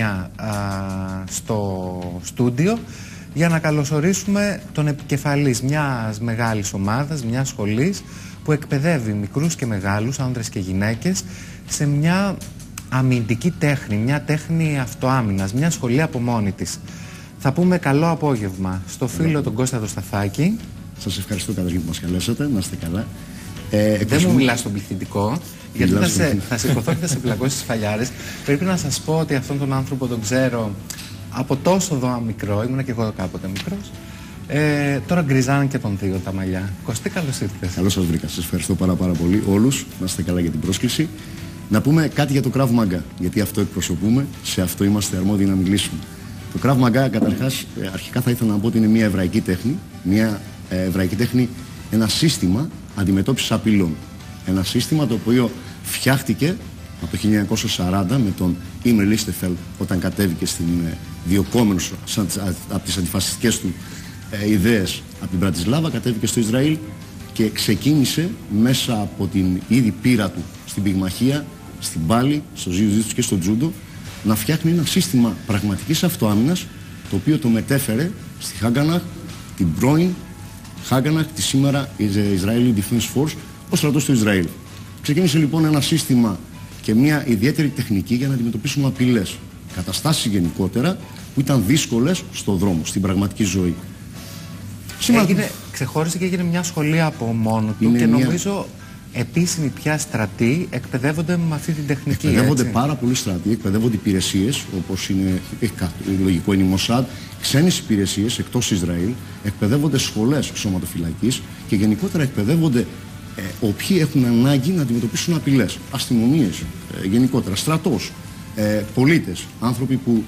χρόνια στο στούντιο για να καλωσορίσουμε τον επικεφαλής μιας μεγάλης ομάδας, μιας σχολής που εκπαιδεύει μικρούς και μεγάλους, άνδρες και γυναίκες, σε μια αμυντική τέχνη, μια τέχνη αυτοάμυνας, μια σχολή από μόνη της. Θα πούμε καλό απόγευμα στο φίλο τον Κώστα το Σταθάκη. Σας ευχαριστώ καταρχήν που μας καλέσατε, να είστε καλά. Δεν μου μιλάς στον πληθυντικό, γιατί θα σηκωθώ και θα σε πλακώσει στις φαλιάρες. Πρέπει να σας πω ότι αυτόν τον άνθρωπο τον ξέρω από τόσο δω μικρό, ήμουνα και εγώ κάποτε μικρός. Τώρα γκριζάνε και τον δύο τα μαλλιά. Κωστή, καλώς ήρθες. Καλώς σας βρήκα. Σας ευχαριστώ πάρα πολύ όλους. Να είστε καλά για την πρόσκληση. Να πούμε κάτι για το Krav Maga, γιατί αυτό εκπροσωπούμε, σε αυτό είμαστε αρμόδιοι να μιλήσουμε. Το Krav Maga, καταρχάς, αρχικά θα ήθελα να πω ότι είναι μια εβραϊκή τέχνη. Μια εβραϊκή τέχνη, ένα σύστημα αντιμετώπισης απειλών. Ένα σύστημα το οποίο φτιάχτηκε από το 1940 με τον Ίμρε Λίστεφελ, όταν κατέβηκε στην διοκόμενος από τις αντιφασιστικές του ιδέες από την Μπρατισλάβα, κατέβηκε στο Ισραήλ και ξεκίνησε μέσα από την ήδη πείρα του στην πυγμαχία, στην πάλη, στο ζιου-τζιτsu και στο τζούντο, να φτιάχνει ένα σύστημα πραγματικής αυτοάμυνας, το οποίο το μετέφερε στη Χάγκαναχ, την πρώην Χάγκαναχ, τη σήμερα Israeli Defense Force, ο στρατός του Ισραήλ. Ξεκίνησε λοιπόν ένα σύστημα και μια ιδιαίτερη τεχνική για να αντιμετωπίσουμε απειλές, καταστάσεις γενικότερα που ήταν δύσκολες στον δρόμο, στην πραγματική ζωή. Ξεχώρισε και έγινε μια σχολή από μόνο του και νομίζω επίσημοι πια στρατοί εκπαιδεύονται με αυτή την τεχνική. Εκπαιδεύονται πάρα πολλοί στρατοί, εκπαιδεύονται υπηρεσίες, όπως είναι, λογικό είναι η Μοσάντ, ξένες υπηρεσίες εκτός Ισραήλ, εκπαιδεύονται σχολές σωματοφυλακής και γενικότερα εκπαιδεύονται όποιοι έχουν ανάγκη να αντιμετωπίσουν απειλές. Αστυνομίες, γενικότερα, στρατός, πολίτες, άνθρωποι που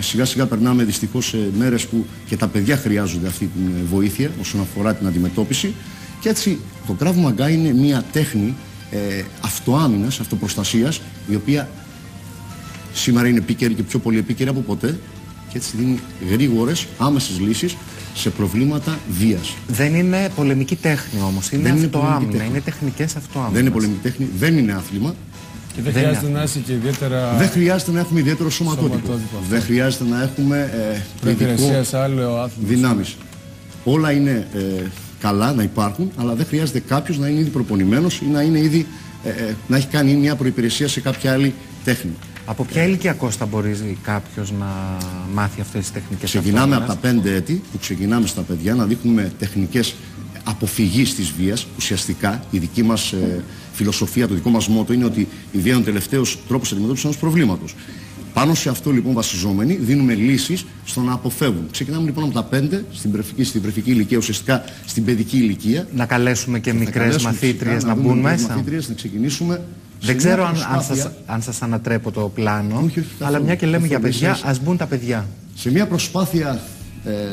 σιγά σιγά περνάμε δυστυχώς σε μέρες που και τα παιδιά χρειάζονται αυτή την βοήθεια όσον αφορά την αντιμετώπιση. Και έτσι το Krav Maga είναι μια τέχνη αυτοάμυνας, αυτοπροστασίας, η οποία σήμερα είναι επίκαιρη και πιο πολύ επίκαιρη από ποτέ και έτσι δίνει γρήγορες, άμεσες λύσεις σε προβλήματα βίας. Δεν είναι πολεμική τέχνη όμως, είναι αυτοάμυνα, είναι τεχνικές αυτοάμυνας. Δεν είναι πολεμική τέχνη, δεν είναι άθλημα. Και δεν χρειάζεται να είσαι και ιδιαίτερα... Δεν χρειάζεται να έχουμε ιδιαίτερο σωματότυπο. Δεν χρειάζεται να έχουμε δυνάμεις. Όλα είναι καλά να υπάρχουν, αλλά δεν χρειάζεται κάποιος να είναι ήδη προπονημένος ή να είναι ήδη, να έχει κάνει μια προϋπηρεσία σε κάποια άλλη τέχνη. Από ποια ηλικία, Κώστα, μπορεί κάποιος να μάθει αυτές τις τεχνικές? Ξεκινάμε από τα 5 έτη που ξεκινάμε στα παιδιά να δείχνουμε τεχνικές αποφυγής της βίας. Ουσιαστικά η δική μας φιλοσοφία, το δικό μας μότο είναι ότι η βία είναι ο τελευταίος τρόπος αντιμετώπισης ενός προβλήματος. Πάνω σε αυτό λοιπόν βασιζόμενοι δίνουμε λύσεις στο να αποφεύγουν. Ξεκινάμε λοιπόν από τα 5 στην πρεφική ηλικία, ουσιαστικά στην παιδική ηλικία. Να καλέσουμε και μικρές μαθήτριες να μπουν μέσα. Μαθήτριες, να ξεκινήσουμε. Δεν ξέρω αν σας ανατρέπω το πλάνο, όχι, αλλά μια και λέμε για παιδιά, ας μπουν τα παιδιά. Σε μια προσπάθεια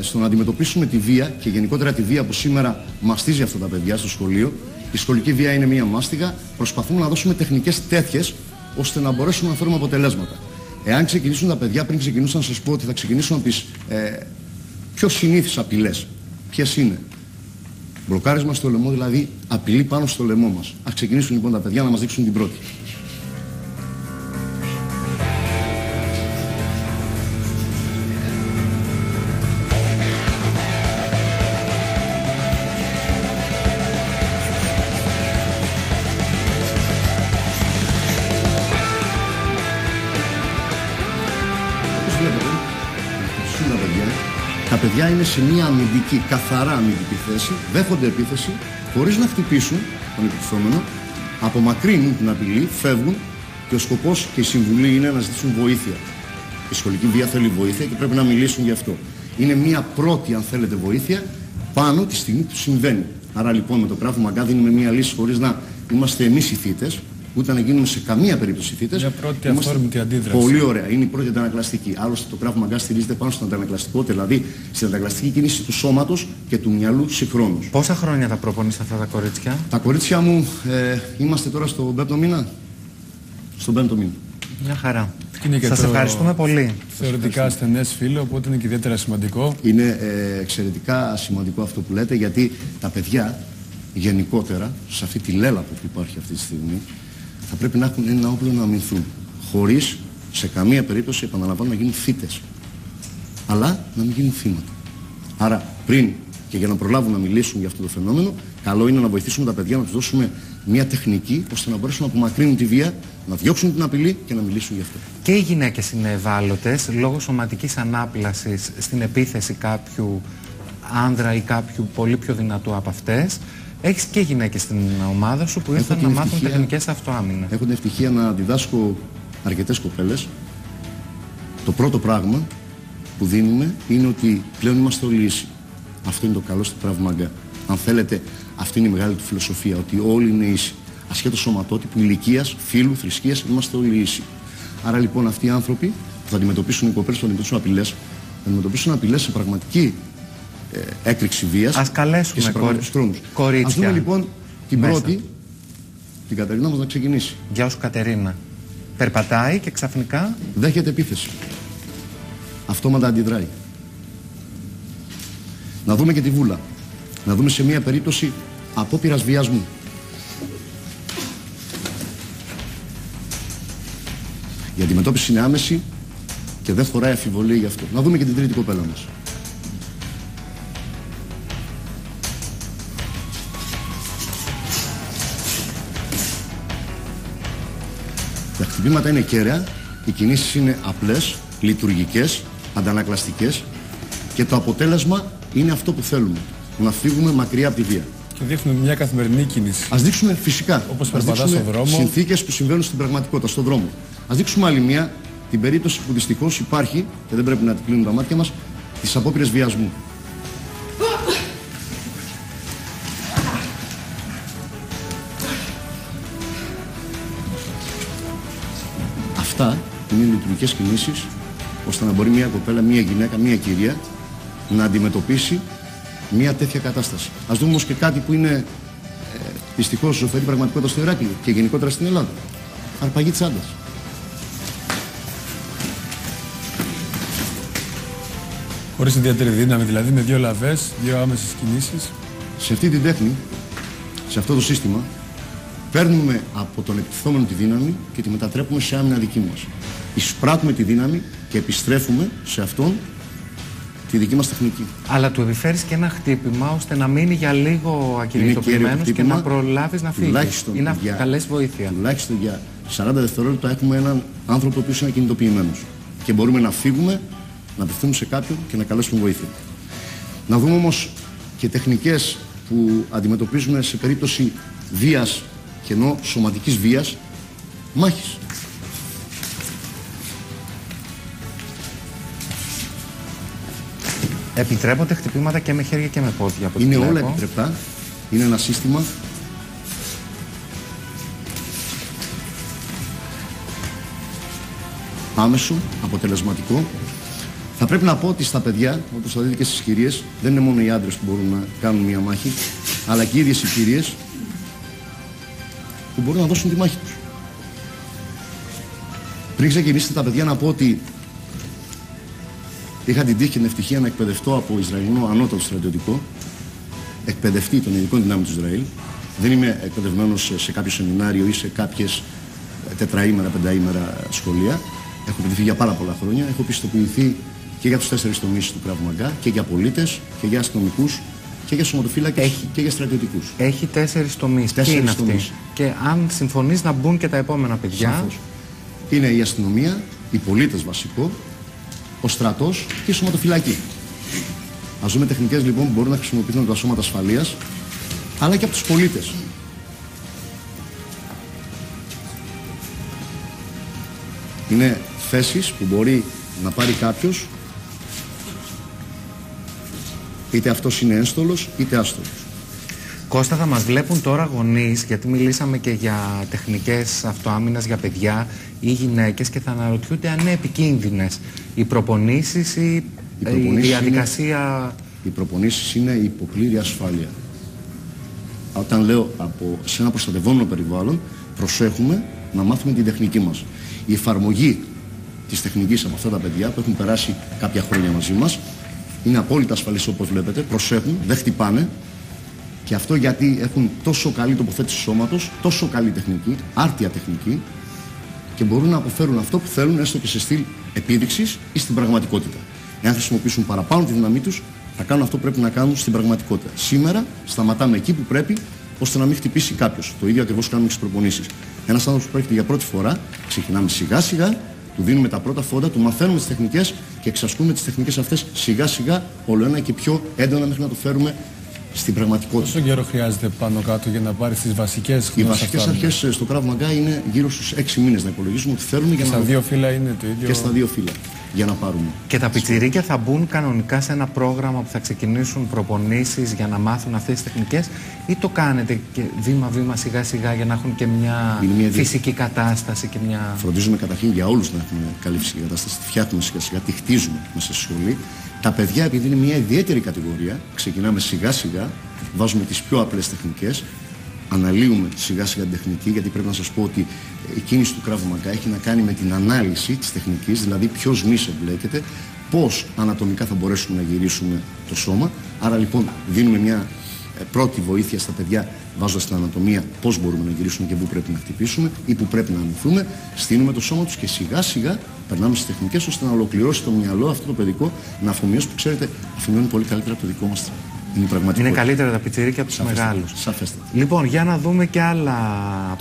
στο να αντιμετωπίσουμε τη βία και γενικότερα τη βία που σήμερα μαστίζει αυτά τα παιδιά στο σχολείο, η σχολική βία είναι μια μάστιγα, προσπαθούμε να δώσουμε τεχνικές τέτοιες ώστε να μπορέσουμε να φέρουμε αποτελέσματα. Εάν ξεκινήσουν τα παιδιά, πριν ξεκινήσουν να σας πω ότι θα ξεκινήσουν από τις πιο συνήθεις απειλές. Ποιες είναι? Μπλοκάρισμα στο λαιμό, δηλαδή απειλή πάνω στο λαιμό μας. Ας ξεκινήσουν λοιπόν τα παιδιά να μας δείξουν την πρώτη. Τα παιδιά είναι σε μια αμυντική, καθαρά αμυντική θέση, δέχονται επίθεση, χωρίς να χτυπήσουν τον επιτιθόμενο, απομακρύνουν την απειλή, φεύγουν και ο σκοπός και η συμβουλή είναι να ζητήσουν βοήθεια. Η σχολική βία θέλει βοήθεια και πρέπει να μιλήσουν γι' αυτό. Είναι μια πρώτη, αν θέλετε, βοήθεια πάνω τη στιγμή που συμβαίνει. Άρα λοιπόν με το Krav Maga δίνουμε μια λύση χωρίς να είμαστε εμείς οι θύτες, ούτε να γίνουμε σε καμία περίπτωση θύτες. Μια πρώτη αφόρμητη αντίδραση. Πολύ ωραία. Είναι η πρώτη αντανακλαστική. Άλλωστε το Krav Maga στηρίζεται πάνω στην αντανακλαστικότητα, δηλαδή στην αντανακλαστική κίνηση του σώματος και του μυαλού συγχρόνως. Πόσα χρόνια τα προπονείς αυτά τα κορίτσια? Τα κορίτσια μου είμαστε τώρα στον 5ο μήνα. Στον 5ο μήνα. Μια χαρά. Σας ευχαριστούμε πολύ. Θεωρητικά στενές φίλο, οπότε είναι και ιδιαίτερα σημαντικό. Είναι εξαιρετικά σημαντικό αυτό που λέτε, γιατί τα παιδιά γενικότερα, σε αυτή τη λέλαπο που υπάρχει αυτή τη στιγμή, θα πρέπει να έχουν ένα όπλο να αμυνθούν. Χωρίς σε καμία περίπτωση, επαναλαμβάνω, να γίνουν θύτες. Αλλά να μην γίνουν θύματα. Άρα, πριν και για να προλάβουν να μιλήσουν για αυτό το φαινόμενο, καλό είναι να βοηθήσουμε τα παιδιά, να τους δώσουμε μια τεχνική ώστε να μπορέσουν να απομακρύνουν τη βία, να διώξουν την απειλή και να μιλήσουν γι' αυτό. Και οι γυναίκες είναι ευάλωτες λόγω σωματικής ανάπλασης στην επίθεση κάποιου άνδρα ή κάποιου πολύ πιο δυνατού από αυτές. Έχεις και γυναίκες στην ομάδα σου που ήρθαν να μάθουν τεχνικές αυτοάμυνας. Έχω την ευτυχία να διδάσκω αρκετές κοπέλες. Το πρώτο πράγμα που δίνουμε είναι ότι πλέον είμαστε όλοι ίσοι. Αυτό είναι το καλό στο Krav Maga. Αν θέλετε, αυτή είναι η μεγάλη του φιλοσοφία, ότι όλοι είναι ίσοι. Ασχέτως σωματότυπου, ηλικίας, φύλου, θρησκείας, είμαστε όλοι ίσοι. Άρα λοιπόν αυτοί οι άνθρωποι που θα αντιμετωπίσουν οι κοπέλες, που θα αντιμετωπίσουν απειλές, θα αντιμετωπίσουν απειλές σε πραγματική έκρηξη βίας. Ας καλέσουμε και σε πραγματικούς τρόμους. Κορίτσια. Ας δούμε λοιπόν την πρώτη, την Κατερίνα μας, να ξεκινήσει. Γεια σου Κατερίνα. Περπατάει και ξαφνικά δέχεται επίθεση. Αυτόματα αντιδράει. Να δούμε και τη Βούλα. Να δούμε σε μία περίπτωση απόπειρας βιασμού. Η αντιμετώπιση είναι άμεση και δεν χωράει αφιβολία γι' αυτό. Να δούμε και την τρίτη κοπέλα μας. Τα χτυπήματα είναι κέραια, οι κινήσεις είναι απλές, λειτουργικές, αντανακλαστικές και το αποτέλεσμα είναι αυτό που θέλουμε. Να φύγουμε μακριά από τη βία. Και δείχνουμε μια καθημερινή κίνηση. Ας δείξουμε φυσικά. Όπως περπατάς στον δρόμο. Συνθήκες που συμβαίνουν στην πραγματικότητα, στον δρόμο. Ας δείξουμε άλλη μια, την περίπτωση που δυστυχώς υπάρχει και δεν πρέπει να την κλείνουν τα μάτια μας, τις απόπειρες βιασμού. Αυτά είναι λειτουργικές κινήσεις ώστε να μπορεί μια κοπέλα, μια γυναίκα, μια κυρία να αντιμετωπίσει μια τέτοια κατάσταση. Ας δούμε όμως και κάτι που είναι δυστυχώς ζωφερή πραγματικότητα στο Ηράκλειο και γενικότερα στην Ελλάδα. Αρπαγή τσάντας. Χωρίς ιδιαίτερη δύναμη, δηλαδή με δύο λαβές, δύο άμεσες κινήσεις. Σε αυτή την τέχνη, σε αυτό το σύστημα, παίρνουμε από τον εκτιθόμενο τη δύναμη και τη μετατρέπουμε σε άμυνα δική μας. Εισπράττουμε τη δύναμη και επιστρέφουμε σε αυτόν τη δική μας τεχνική. Αλλά του επιφέρεις και ένα χτύπημα ώστε να μείνει για λίγο ακινητοποιημένος και να προλάβεις να φύγει. Ή να καλέσει βοήθεια. Τουλάχιστον για 40 δευτερόλεπτα έχουμε έναν άνθρωπο που είναι ακινητοποιημένος. Και μπορούμε να φύγουμε, να απευθύνουμε σε κάποιον και να καλέσουμε βοήθεια. Να δούμε όμως και τεχνικές που αντιμετωπίζουμε σε περίπτωση βίας και ενώ σωματικής βίας, μάχης. Επιτρέπονται χτυπήματα και με χέρια και με πόδια. Είναι όλα επιτρεπτά. Είναι ένα σύστημα άμεσο, αποτελεσματικό. Θα πρέπει να πω ότι στα παιδιά, όπως θα δείτε και στις κυρίες, δεν είναι μόνο οι άντρες που μπορούν να κάνουν μια μάχη, αλλά και οι ίδιες οι κυρίες που μπορούν να δώσουν τη μάχη τους. Πριν ξεκινήσετε τα παιδιά, να πω ότι είχα την τύχη και την ευτυχία να εκπαιδευτώ από Ισραηλινό ανώτατο στρατιωτικό, εκπαιδευτή των ειδικών δυνάμεων του Ισραήλ. Δεν είμαι εκπαιδευμένος σε κάποιο σεμινάριο ή σε κάποιες τετραήμερα, πενταήμερα σχολεία. Έχω εκπαιδευτεί για πάρα πολλά χρόνια. Έχω πιστοποιηθεί και για τους 4 τομείς του Krav Maga και για πολίτες και για αστυνομικούς και για σωματοφύλακες και για στρατιωτικούς. Έχει 4 τομείς. Ποιοι είναι αυτοί? Και αν συμφωνείς να μπουν και τα επόμενα παιδιά. Σαφώς. Είναι η αστυνομία, οι πολίτες βασικό, ο στρατός και η σωματοφυλακή. Ας δούμε τεχνικές λοιπόν που μπορούν να χρησιμοποιηθούν από τα σώματα ασφαλείας, αλλά και από τους πολίτες. Είναι θέσεις που μπορεί να πάρει κάποιος, είτε αυτός είναι ένστολος είτε άστολος. Κώστα, θα μας βλέπουν τώρα γονείς, γιατί μιλήσαμε και για τεχνικές αυτοάμυνας για παιδιά ή γυναίκες και θα αναρωτιούνται αν είναι επικίνδυνες οι προπονήσεις ή η διαδικασία. Οι προπονήσεις είναι υπό πλήρη ασφάλεια. Όταν λέω σε ένα προστατευόμενο περιβάλλον, προσέχουμε να μάθουμε την τεχνική μας. Η εφαρμογή της τεχνικής από αυτά τα παιδιά που έχουν περάσει κάποια χρόνια μαζί μας είναι απόλυτα ασφαλής, όπως βλέπετε, προσέχουν, δεν χτυπάνε. Και αυτό γιατί έχουν τόσο καλή τοποθέτηση σώματος, τόσο καλή τεχνική, άρτια τεχνική και μπορούν να αποφέρουν αυτό που θέλουν, έστω και σε στυλ επίδειξης ή στην πραγματικότητα. Εάν χρησιμοποιήσουν παραπάνω τη δύναμή τους, θα κάνουν αυτό που πρέπει να κάνουν στην πραγματικότητα. Σήμερα σταματάμε εκεί που πρέπει, ώστε να μην χτυπήσει κάποιος. Το ίδιο ακριβώς κάνουμε στις προπονήσεις. Ένας άνθρωπος που έρχεται για πρώτη φορά, ξεκινάμε σιγά σιγά, του δίνουμε τα πρώτα φόντα, του μαθαίνουμε τις τεχνικές και εξασκούμε τις τεχνικές αυτές σιγά σιγά, όλο ένα και πιο έντονα μέχρι να το φέρουμε στην πραγματικότητα. Πόσο καιρό χρειάζεται πάνω κάτω για να πάρει τις βασικές γνώσεις? Οι βασικές αρχές στο Krav Maga είναι γύρω στους 6 μήνες να υπολογίσουμε ότι θέλουμε για να. Στα δύο φύλλα είναι το ίδιο. Και στα δύο φύλλα. Για να πάρουμε. Και τα πιτσιρίκια θα μπουν κανονικά σε ένα πρόγραμμα που θα ξεκινήσουν προπονήσεις για να μάθουν αυτές τις τεχνικές, ή το κάνετε και βήμα-βήμα σιγά-σιγά για να έχουν και μια φυσική κατάσταση και μια. Φροντίζουμε καταρχήν για όλους να έχουμε καλή φυσική κατάσταση. Τη φτιάχνουμε σιγά-σιγά, τη χτίζουμε μέσα στη σχολή. Τα παιδιά, επειδή είναι μια ιδιαίτερη κατηγορία, ξεκινάμε σιγά-σιγά, βάζουμε τις πιο απλές τεχνικές, αναλύουμε σιγά-σιγά την τεχνική, γιατί πρέπει να σας πω ότι η κίνηση του Krav Maga έχει να κάνει με την ανάλυση της τεχνικής, δηλαδή ποιος μυς εμπλέκεται, πώς ανατομικά θα μπορέσουμε να γυρίσουμε το σώμα. Άρα λοιπόν δίνουμε μια πρώτη βοήθεια στα παιδιά, βάζοντας την ανατομία πώς μπορούμε να γυρίσουμε και πού πρέπει να χτυπήσουμε ή πού πρέπει να αμυνθούμε, στείνουμε το σώμα τους και σιγά-σιγά περνάμε στις τεχνικές ώστε να ολοκληρώσει το μυαλό αυτό το παιδικό να αφομοιώσει, που ξέρετε αφομοιώνει πολύ καλύτερα από το δικό μας. Είναι καλύτερα τα πιτσιρίκια από τους μεγάλους. Σαφέστατα. Λοιπόν, για να δούμε και άλλα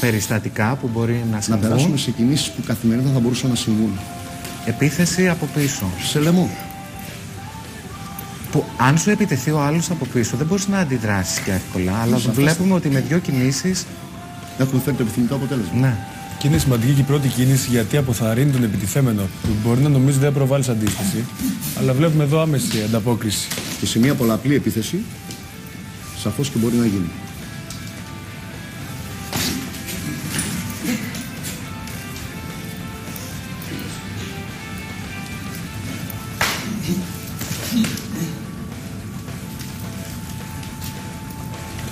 περιστατικά που μπορεί να συμβούν. Να περάσουμε σε κινήσεις που καθημερινά θα μπορούσαν να συμβούν. Επίθεση από πίσω. Σε λαιμό. Που αν σου επιτεθεί ο άλλος από πίσω δεν μπορείς να αντιδράσεις και εύκολα, αλλά βλέπουμε ότι με 2 κινήσεις έχουμε φέρει το επιθυμητό αποτέλεσμα. Ναι. Και είναι σημαντική και η πρώτη κίνηση, γιατί αποθαρρύνει τον επιτιθέμενο, που μπορεί να νομίζει δεν προβάλλει αντίσταση, αλλά βλέπουμε εδώ άμεση ανταπόκριση. Και σε μια πολλαπλή επίθεση, σαφώς και μπορεί να γίνει.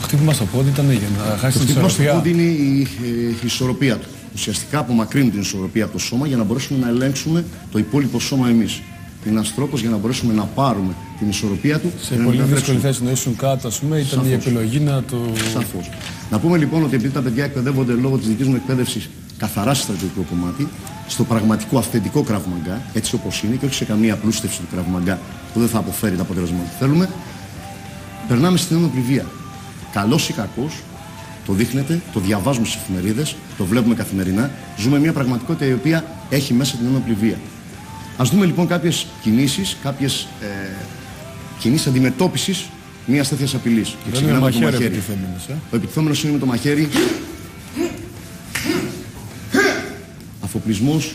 Το χτύπημα στο πόδι ήταν για να χάσει την ισορροπία. Το χτύπημα στο πόδι είναι η ισορροπία του. Ουσιαστικά απομακρύνουν την ισορροπία από το σώμα για να μπορέσουμε να ελέγξουμε το υπόλοιπο σώμα εμείς. Είναι ένας τρόπος για να μπορέσουμε να πάρουμε την ισορροπία του. Σε πολύ δύσκολη θέση να ήσουν κάτω, ας πούμε, ήταν η επιλογή να το. Σαφώς. Να πούμε λοιπόν ότι επειδή τα παιδιά εκπαιδεύονται λόγω της δικής μου εκπαίδευσης καθαρά στο στρατιωτικό κομμάτι, στο πραγματικό αυθεντικό Krav Maga, έτσι όπως είναι, και όχι σε καμία απλούστευση του Krav Maga που δεν θα αποφέρει τα αποτελέσματα που θέλουμε, περνάμε στην ένοπλη βία. Καλός ή κακός, το δείχνετε, το διαβάζουμε στις εφημερίδες, το βλέπουμε καθημερινά. Ζούμε μια πραγματικότητα η οποία έχει μέσα την ένοπλη βία. Ας δούμε λοιπόν κάποιες κινήσεις, κάποιες κινήσεις αντιμετώπισης μιας τέτοιας απειλής. Και ξεκινάμε με το μαχαίρι. Ο επιτιθέμενος είναι με το μαχαίρι. Αφοπλισμός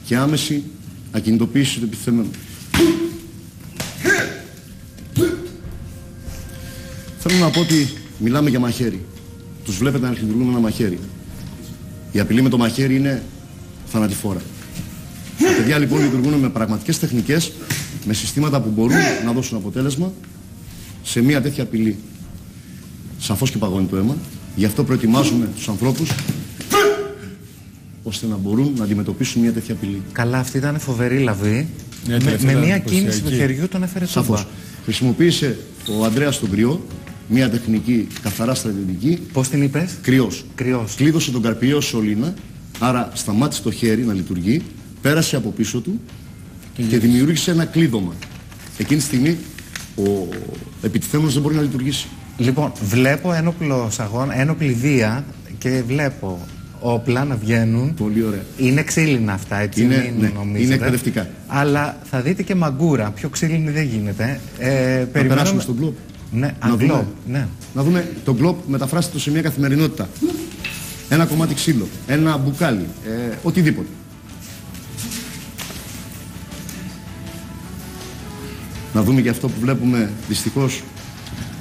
και άμεση ακινητοποίηση του επιτιθέμενου. Θέλω να πω ότι μιλάμε για μαχαίρι. Τους βλέπετε να λειτουργούν με ένα μαχαίρι. Η απειλή με το μαχαίρι είναι θανατηφόρα. Τα παιδιά λοιπόν λειτουργούν με πραγματικές τεχνικές, με συστήματα που μπορούν να δώσουν αποτέλεσμα σε μια τέτοια απειλή. Σαφώς και παγώνει το αίμα. Γι' αυτό προετοιμάζουμε τους ανθρώπους ώστε να μπορούν να αντιμετωπίσουν μια τέτοια απειλή. Καλά, αυτή ήταν φοβερή λαβή. Με μια κίνηση του χεριού τον έφερε στο Σαφώς. Χρησιμοποίησε ο Ανδρέας τον κρυό, μια τεχνική καθαρά στρατιωτική. Πώς την είπες? Κρυός. Κρυός. Κλείδωσε τον καρπιαίο σωλήνα, άρα σταμάτησε το χέρι να λειτουργεί, πέρασε από πίσω του και δημιούργησε ένα κλείδωμα. Εκείνη τη στιγμή ο επιτιθέμενος δεν μπορεί να λειτουργήσει. Λοιπόν, βλέπω ένοπλος αγώνα, ένοπλη βία και βλέπω όπλα να βγαίνουν. Πολύ ωραία. Είναι ξύλινα αυτά, έτσι, είναι, μην νομίζετε. Είναι εκπαιδευτικά. Αλλά θα δείτε και μαγκούρα. Πιο ξύλινη δεν γίνεται. Να περάσουμε στον γκλόπ. Ναι, ναι. Να δούμε τον γκλόπ, μεταφράστε το σε μια καθημερινότητα. Ένα κομμάτι ξύλο, ένα μπουκάλι, οτιδήποτε. Να δούμε και αυτό που βλέπουμε δυστυχώς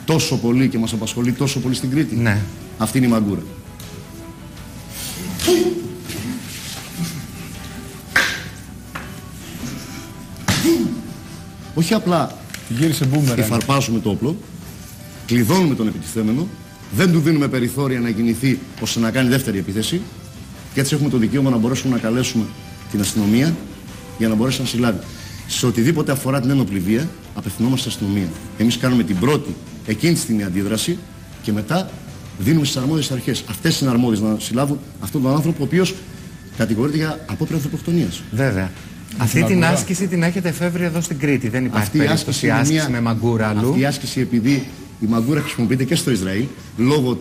τόσο πολύ και μας απασχολεί τόσο πολύ στην Κρήτη. Ναι. Αυτή είναι η μαγκούρα. Όχι απλά εφαρπάζουμε το όπλο, κλειδώνουμε τον επιτιθέμενο, δεν του δίνουμε περιθώρια να κινηθεί ώστε να κάνει δεύτερη επίθεση και έτσι έχουμε το δικαίωμα να μπορέσουμε να καλέσουμε την αστυνομία για να μπορέσει να συλλάβει. Σε οτιδήποτε αφορά την ένοπλη βία, απευθυνόμαστε στην αστυνομία. Εμείς κάνουμε την πρώτη εκείνη τη στιγμή αντίδραση και μετά δίνουμε στις αρμόδιες αρχές. Αυτές είναι αρμόδιες να συλλάβουν αυτόν τον άνθρωπο ο οποίος κατηγορείται για απόπειρα ανθρωποκτονίας. Βέβαια. Αυτή την άσκηση την έχετε εφεύρει εδώ στην Κρήτη. Δεν υπάρχει περίπτωση άσκηση με μαγκούρα αλλού. Αυτή η άσκηση, επειδή η μαγκούρα χρησιμοποιείται και στο Ισραήλ, λόγω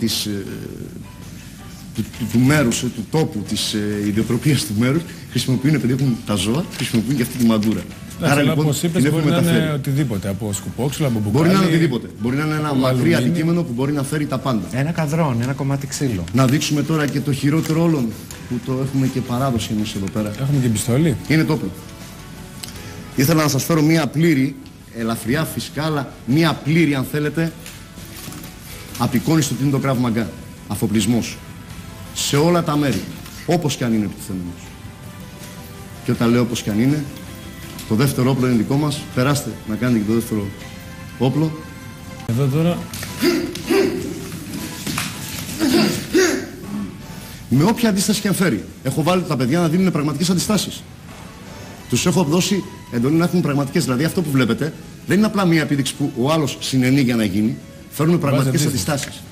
του μέρους, του τόπου, της ιδιοτροπίας του μέρους, χρησιμοποιούν, επειδή έχουν τα ζώα, χρησιμοποιούν και αυτή τη μαγκούρα. Άρα λοιπόν, όπως είπες, μπορεί να είναι οτιδήποτε, από σκουπόξυλο, από μπουκάλι. Μπορεί να είναι οτιδήποτε. Μπορεί να είναι ένα μακρύ αντικείμενο που μπορεί να φέρει τα πάντα. Ένα καδρόν, ένα κομμάτι ξύλο. Να δείξουμε τώρα και το χειρότερο όλων, που το έχουμε και παράδοση εμείς εδώ πέρα. Έχουμε και πιστόλι. Είναι το όπλο. Ήθελα να σας φέρω μία πλήρη, ελαφριά φυσικά, αλλά μία πλήρη, αν θέλετε, απεικόνιση του τι είναι το Krav Maga. Αφοπλισμός. Σε όλα τα μέρη. Όπως και αν είναι επιτιθέμενος. Και όταν λέω όπως και αν είναι, το δεύτερο όπλο είναι δικό μας. Περάστε να κάνετε και το δεύτερο όπλο. Εδώ τώρα. Με όποια αντίσταση και αν φέρει. Έχω βάλει τα παιδιά να δίνουν πραγματικές αντιστάσεις. Τους έχω δώσει εντολή να έχουν πραγματικές. Δηλαδή αυτό που βλέπετε δεν είναι απλά μία επίδειξη που ο άλλος συνενεί για να γίνει. Φέρνουμε πραγματικές αντιστάσεις.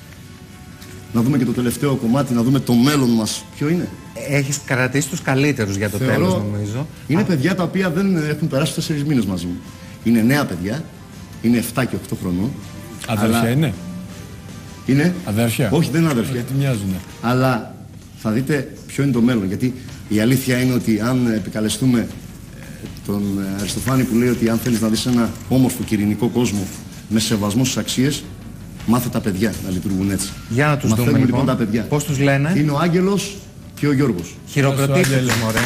Να δούμε και το τελευταίο κομμάτι, να δούμε το μέλλον μας. Ποιο είναι. Έχεις κρατήσει τους καλύτερους για το τέλος, νομίζω. Είναι παιδιά τα οποία δεν έχουν περάσει 4 μήνες μαζί μου. Είναι νέα παιδιά, είναι 7 και 8 χρονών. Αδέρφια αλλά... είναι. Είναι. Αδέρφια. Όχι, δεν είναι αδέρφια. Γιατί μοιάζουνε. Αλλά θα δείτε ποιο είναι το μέλλον. Γιατί η αλήθεια είναι ότι αν επικαλεστούμε τον Αριστοφάνη που λέει ότι αν θέλεις να δεις ένα όμορφο και ειρηνικό κόσμο με σεβασμό στις αξίες, μάθε τα παιδιά να λειτουργούν έτσι. Για να τους δούμε λοιπόν τα παιδιά. Πώς τους λένε. Είναι ο Άγγελος και ο Γιώργος. Χειροκροτήστε τους, μωρέ.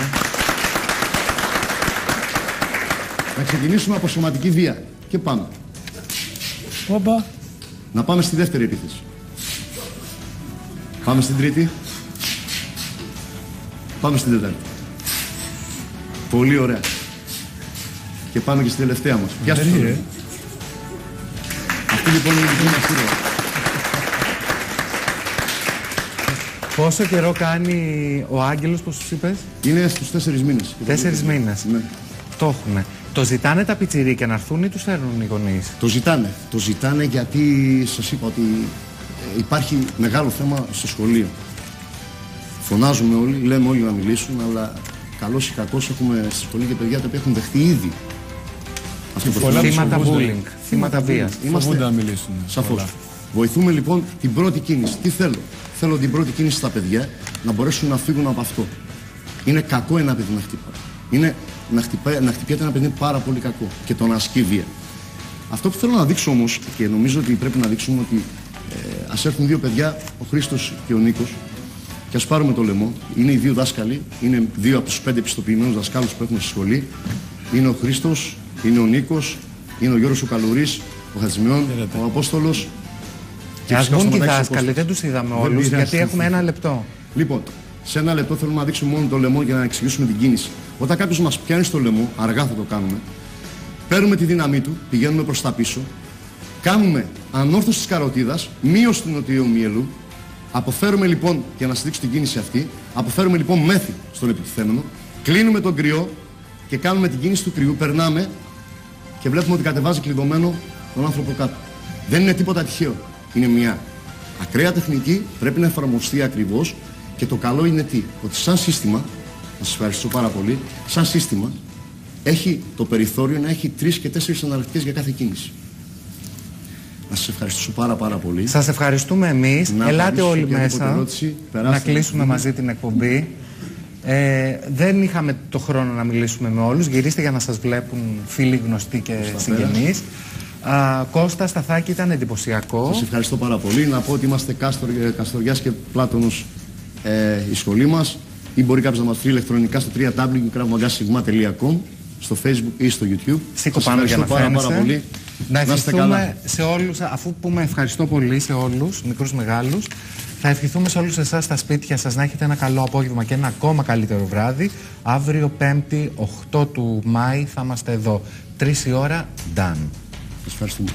Να ξεκινήσουμε από σωματική βία. Και πάμε. Οπα. Να πάμε στη δεύτερη επίθεση. Πάμε στην τρίτη. Πάμε στην τέταρτη. Πολύ ωραία. Και πάμε και στη τελευταία μας. Πιάστε το. Αυτή λοιπόν είναι η δική μας ήρωα. Πόσο καιρό κάνει ο Άγγελος, πώς τους είπες? Είναι στους 4 μήνες. 4 μήνες. Ναι. Το έχουμε. Το ζητάνε τα πιτσιρίκια να έρθουν ή τους φέρνουν οι γονείς? Το ζητάνε. Το ζητάνε γιατί σας είπα ότι υπάρχει μεγάλο θέμα στο σχολείο. Φωνάζουμε όλοι, λέμε όλοι να μιλήσουν, αλλά καλώς ή κακώς έχουμε στη σχολή και παιδιά τα οποία έχουν δεχτεί ήδη. Θύματα bullying, θύματα βίας. Είμαστε να μιλήσουν. Σαφώς. Βοηθούμε λοιπόν την πρώτη κίνηση. Τι θέλω? Θέλω την πρώτη κίνηση στα παιδιά να μπορέσουν να φύγουν από αυτό. Είναι κακό ένα παιδί να χτυπάει. Είναι να χτυπιέται ένα παιδί είναι πάρα πολύ κακό και το να ασκεί βία. Αυτό που θέλω να δείξω όμως και νομίζω ότι πρέπει να δείξουμε ότι ας έρθουν δύο παιδιά, ο Χρήστος και ο Νίκος, και ας πάρουμε το λαιμό. Είναι οι δύο δάσκαλοι, είναι δύο από τους 5 επιστοποιημένους δασκάλους που έχουμε στη σχολή. Είναι ο Χρήστος, είναι ο Νίκος, είναι ο Γιώργος ο Καλουρής, ο Χατζημιών, ο Απόστολος. Και ας βγουν και οι δάσκαλοι, δεν τους είδαμε όλους, γιατί έχουμε 1 λεπτό. Λοιπόν, σε 1 λεπτό θέλουμε να δείξουμε μόνο το λαιμό για να εξηγήσουμε την κίνηση. Όταν κάποιος μας πιάνει στο λαιμό, αργά θα το κάνουμε, παίρνουμε τη δύναμή του, πηγαίνουμε προς τα πίσω, κάνουμε ανόρθωση της καροτίδας, μείωση του νοτιού μυελού, αποφέρουμε λοιπόν, για να σας δείξω την κίνηση αυτή, αποφέρουμε λοιπόν μέθη στον επιτιθέμενο, κλείνουμε τον κρυό και κάνουμε την κίνηση του κρυού, περνάμε και βλέπουμε ότι κατεβάζει κλειδωμένο τον άνθρωπο κάτω. Δεν είναι τίποτα τυχαίο. Είναι μια ακραία τεχνική, πρέπει να εφαρμοστεί ακριβώς και το καλό είναι τι? Ότι σαν σύστημα, να σας ευχαριστώ πάρα πολύ, σαν σύστημα έχει το περιθώριο να έχει 3 και 4 εναλλακτικές για κάθε κίνηση. Να σας ευχαριστήσω πάρα πολύ. Σας ευχαριστούμε εμείς. Ελάτε όλοι μέσα να κλείσουμε μαζί την εκπομπή. Δεν είχαμε το χρόνο να μιλήσουμε με όλους. Γυρίστε για να σας βλέπουν φίλοι γνωστοί και συγγενείς. Κώστα Σταθάκη, ήταν εντυπωσιακό. Σας ευχαριστώ πάρα πολύ. Να πω ότι είμαστε Καστοριάς και Πλάτωνος η σχολή μας, ή μπορεί κάποιος να μας βρει ηλεκτρονικά στο www.kravmagassigma.com, στο Facebook ή στο YouTube. Σήκω πάνω για να πάρα πολύ. Να ευχηθούμε σε όλους, αφού πούμε ευχαριστώ πολύ σε όλους, μικρούς μεγάλους, θα ευχηθούμε σε όλους εσάς στα σπίτια σας να έχετε ένα καλό απόγευμα και ένα ακόμα καλύτερο βράδυ. Αύριο 5η 8 του Μάη θα είμαστε εδώ. 3 η ώρα, done. Σας ευχαριστούμε.